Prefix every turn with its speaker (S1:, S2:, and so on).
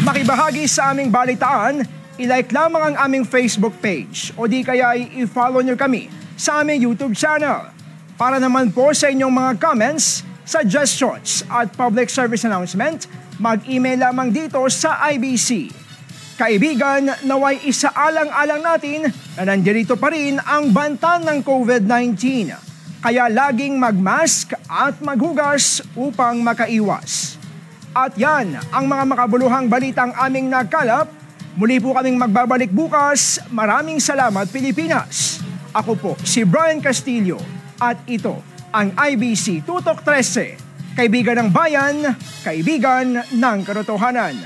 S1: Makibahagi sa aming balitaan, i-like lamang ang aming Facebook page o di kaya i-follow nyo kami sa aming YouTube channel. Para naman po sa inyong mga comments, suggestions at public service announcement, mag-email lamang dito sa IBC. Kaibigan, naway isaalang-alang natin na nandirito pa rin ang banta ng COVID-19. Kaya laging mag-mask at maghugas upang makaiwas. At yan ang mga makabuluhang balitang aming nagkalap. Muli po kaming magbabalik bukas. Maraming salamat, Pilipinas. Ako po si Brian Castillo at ito ang IBC Tutok 13. Kaibigan ng bayan, kaibigan ng katotohanan.